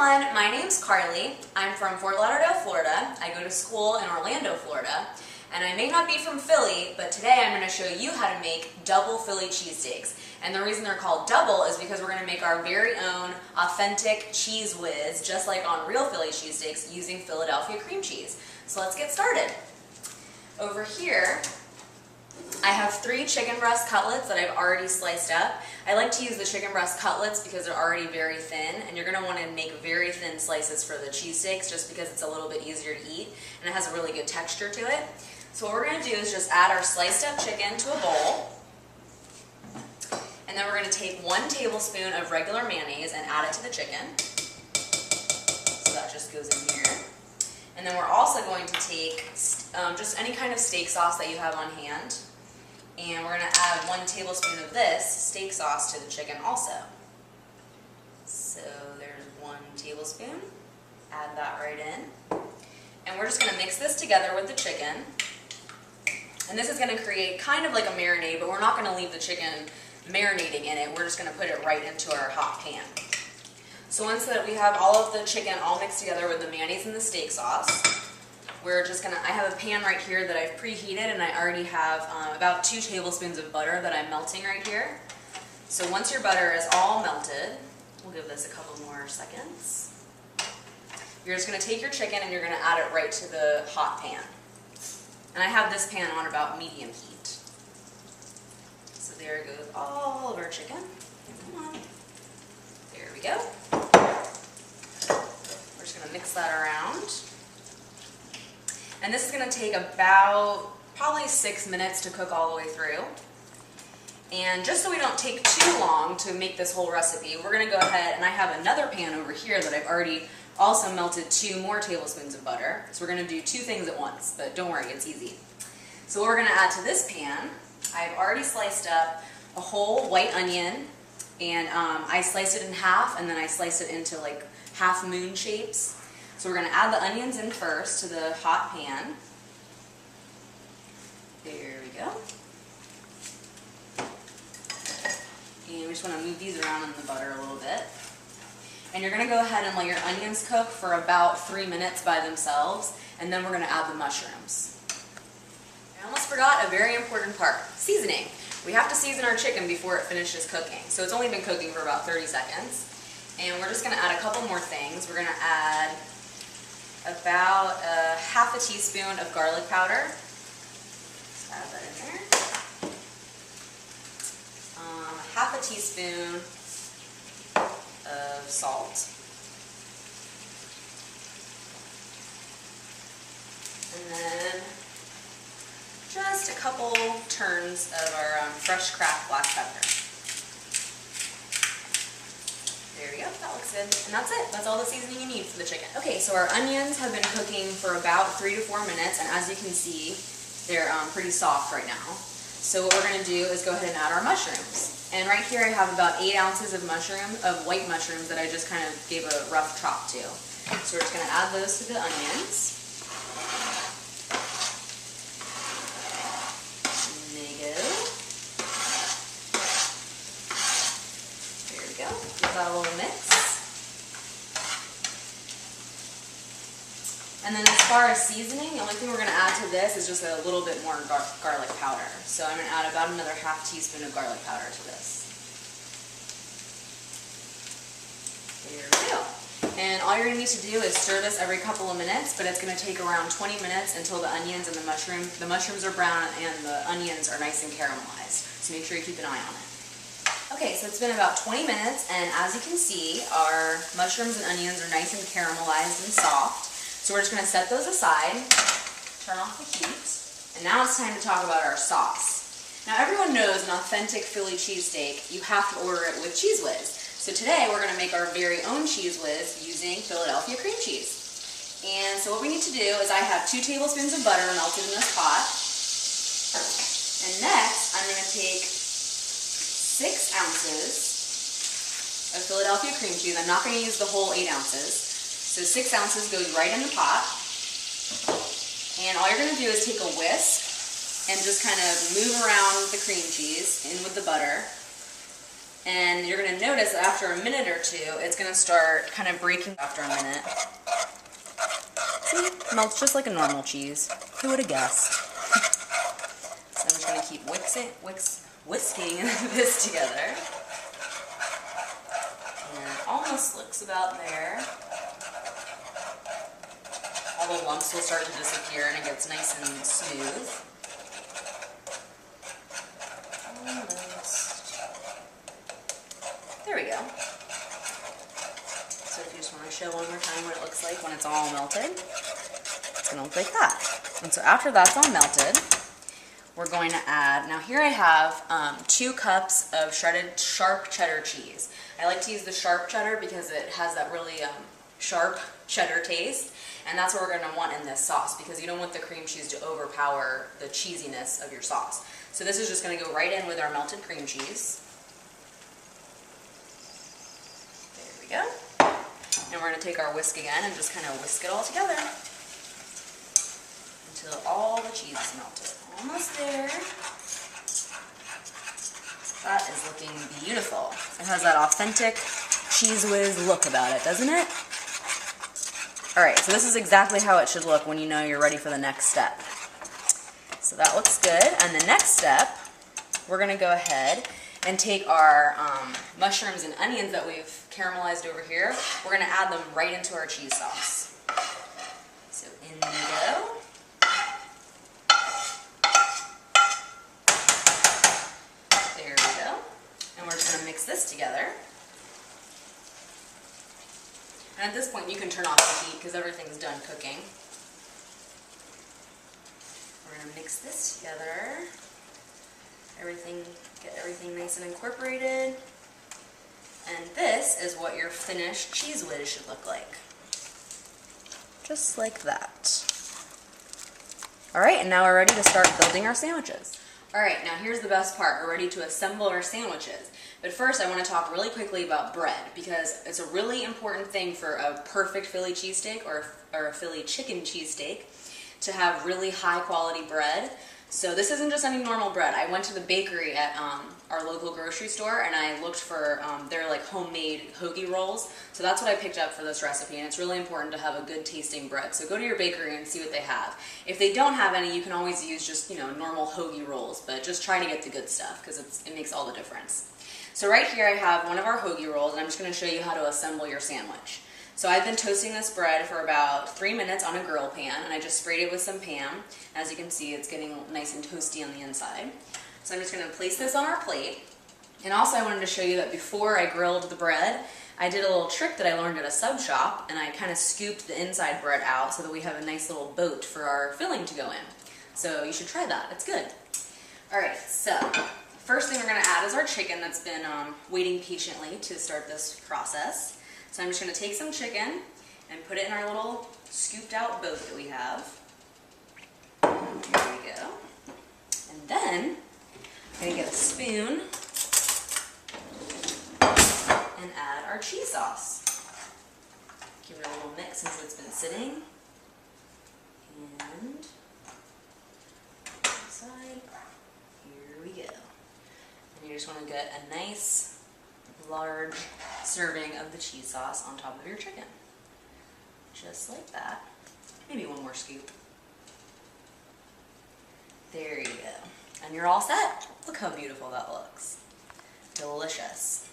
everyone, my name's Carly. I'm from Fort Lauderdale, Florida. I go to school in Orlando, Florida. And I may not be from Philly, but today I'm going to show you how to make double Philly cheesesteaks. And the reason they're called double is because we're going to make our very own authentic cheese whiz, just like on real Philly cheesesteaks, using Philadelphia cream cheese. So let's get started. Over here, I have 3 chicken breast cutlets that I've already sliced up. I like to use the chicken breast cutlets because they're already very thin, and you're going to want to make very thin slices for the cheesesteaks just because it's a little bit easier to eat and it has a really good texture to it. So what we're going to do is just add our sliced up chicken to a bowl, and then we're going to take 1 tablespoon of regular mayonnaise and add it to the chicken. So that just goes in here. And then we're also going to take just any kind of steak sauce that you have on hand. And we're going to add 1 tablespoon of this steak sauce to the chicken also. So there's 1 tablespoon. Add that right in. And we're just going to mix this together with the chicken. And this is going to create kind of like a marinade, but we're not going to leave the chicken marinating in it. We're just going to put it right into our hot pan. So once that we have all of the chicken all mixed together with the mayonnaise and the steak sauce, we're just going to, I have a pan right here that I've preheated, and I already have about 2 tablespoons of butter that I'm melting right here. So once your butter is all melted, we'll give this a couple more seconds. You're just going to take your chicken and you're going to add it right to the hot pan. And I have this pan on about medium heat. So there goes all of our chicken. Come on. There we go. We're just going to mix that around. And this is going to take about probably 6 minutes to cook all the way through. And just so we don't take too long to make this whole recipe, we're going to go ahead, and I have another pan over here that I've already also melted 2 more tablespoons of butter. So we're going to do 2 things at once, but don't worry, it's easy. So what we're going to add to this pan, I've already sliced up a whole white onion, and I sliced it in half, and then I sliced it into like half moon shapes. So we're going to add the onions in first to the hot pan. There we go. And we just want to move these around in the butter a little bit. And you're going to go ahead and let your onions cook for about 3 minutes by themselves, and then we're going to add the mushrooms. I almost forgot a very important part, seasoning. We have to season our chicken before it finishes cooking. So it's only been cooking for about 30 seconds. And we're just going to add a couple more things. We're going to add about half a teaspoon of garlic powder. Just add that in there. Half a teaspoon of salt. And then just a couple turns of our fresh cracked black pepper. There we go, that looks good. And that's it. That's all the seasoning you need for the chicken. Okay, so our onions have been cooking for about 3 to 4 minutes, and as you can see, they're pretty soft right now. So what we're going to do is go ahead and add our mushrooms. And right here I have about 8 ounces of white mushrooms that I just kind of gave a rough chop to. So we're just going to add those to the onions. Give that a little mix. And then as far as seasoning, the only thing we're going to add to this is just a little bit more garlic powder. So I'm going to add about another half teaspoon of garlic powder to this. There we go. And all you're going to need to do is stir this every couple of minutes, but it's going to take around 20 minutes until the onions and the mushrooms are brown and the onions are nice and caramelized. So make sure you keep an eye on it. Okay, so it's been about 20 minutes, and as you can see, our mushrooms and onions are nice and caramelized and soft. So we're just going to set those aside, turn off the heat, and now it's time to talk about our sauce. Now everyone knows an authentic Philly cheesesteak, you have to order it with Cheese Whiz. So today we're going to make our very own Cheese Whiz using Philadelphia cream cheese. And so what we need to do is I have 2 tablespoons of butter melted in this pot, and next I'm going to take 6 ounces of Philadelphia cream cheese. I'm not going to use the whole 8 ounces. So 6 ounces goes right in the pot. And all you're going to do is take a whisk and just kind of move around the cream cheese in with the butter. And you're gonna notice that after a minute or two, it's gonna start kind of breaking after a minute. See, it melts just like a normal cheese. Who would have guessed? So I'm just gonna keep whisking this together. And it almost looks about there. All the lumps will start to disappear and it gets nice and smooth. Almost. There we go. So if you just want to show one more time what it looks like when it's all melted, it's going to look like that. And so after that's all melted, we're going to add, now here I have 2 cups of shredded sharp cheddar cheese. I like to use the sharp cheddar because it has that really sharp cheddar taste, and that's what we're going to want in this sauce because you don't want the cream cheese to overpower the cheesiness of your sauce. So this is just going to go right in with our melted cream cheese. There we go. And we're going to take our whisk again and just kind of whisk it all together until all the cheese is melted. Almost there. That is looking beautiful. It has that authentic Cheese Whiz look about it, doesn't it? Alright, so this is exactly how it should look when you know you're ready for the next step. So that looks good. And the next step, we're going to go ahead and take our mushrooms and onions that we've caramelized over here. We're going to add them right into our cheese sauce. So in we go. There we go. And we're just going to mix this together. And at this point you can turn off the heat because everything's done cooking. We're going to mix this together. Get everything nice and incorporated. And this is what your finished Cheese Whiz should look like. Just like that. Alright, and now we're ready to start building our sandwiches. Alright, now here's the best part. We're ready to assemble our sandwiches. But first I want to talk really quickly about bread because it's a really important thing for a perfect Philly cheesesteak or a Philly chicken cheesesteak to have really high quality bread. So this isn't just any normal bread. I went to the bakery at our local grocery store and I looked for their like homemade hoagie rolls. So that's what I picked up for this recipe, and it's really important to have a good tasting bread. So go to your bakery and see what they have. If they don't have any, you can always use just normal hoagie rolls, but just try to get the good stuff because it makes all the difference. So right here I have one of our hoagie rolls, and I'm just going to show you how to assemble your sandwich. So I've been toasting this bread for about 3 minutes on a grill pan, and I just sprayed it with some Pam. As you can see, it's getting nice and toasty on the inside. So I'm just going to place this on our plate. And also I wanted to show you that before I grilled the bread, I did a little trick that I learned at a sub shop, and I kind of scooped the inside bread out so that we have a nice little boat for our filling to go in. So you should try that. It's good. Alright, so first thing we're going to add is our chicken that's been waiting patiently to start this process. So I'm just going to take some chicken and put it in our little scooped out boat that we have. There we go. And then I'm going to get a spoon and add our cheese sauce. Give it a little mix since it's been sitting. And side, here we go. And you just want to get a nice large serving of the cheese sauce on top of your chicken. Just like that. Maybe one more scoop. There you go. And you're all set. Look how beautiful that looks. Delicious.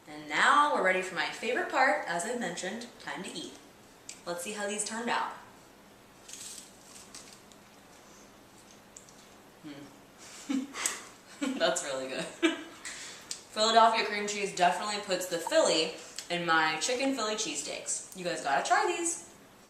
And now we're ready for my favorite part, as I mentioned, time to eat. Let's see how these turned out. That's really good. Philadelphia cream cheese definitely puts the Philly in my chicken Philly cheesesteaks. You guys gotta try these.